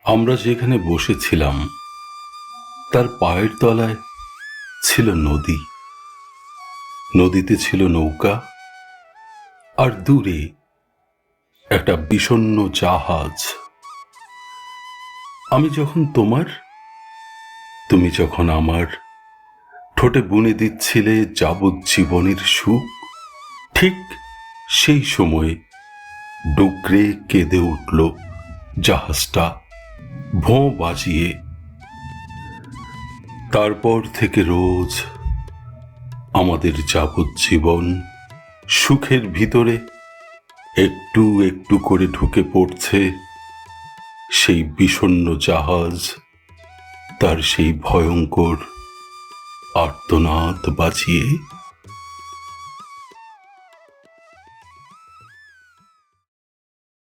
আমরা যেখানে বসেছিলাম তার পায়ের তলায় ছিল নদী, নদীতে ছিল নৌকা, আর দূরে একটা বিষণ্ণ জাহাজ। আমি যখন তোমার, তুমি যখন আমার ঠোঁটে বুনে দিচ্ছিলে যাবজ্জীবনের সুখ, ঠিক সেই সময়ে ডুকরে কেঁদে উঠল জাহাজটা ভোঁ বাজিয়ে। তারপর থেকে রোজ আমাদের যাবজ্জীবন সুখের ভিতরে একটু একটু করে ঢুকে পড়ছে সেই বিষণ্ণ জাহাজ তার সেই ভয়ঙ্কর আর্তনাদ বাজিয়ে।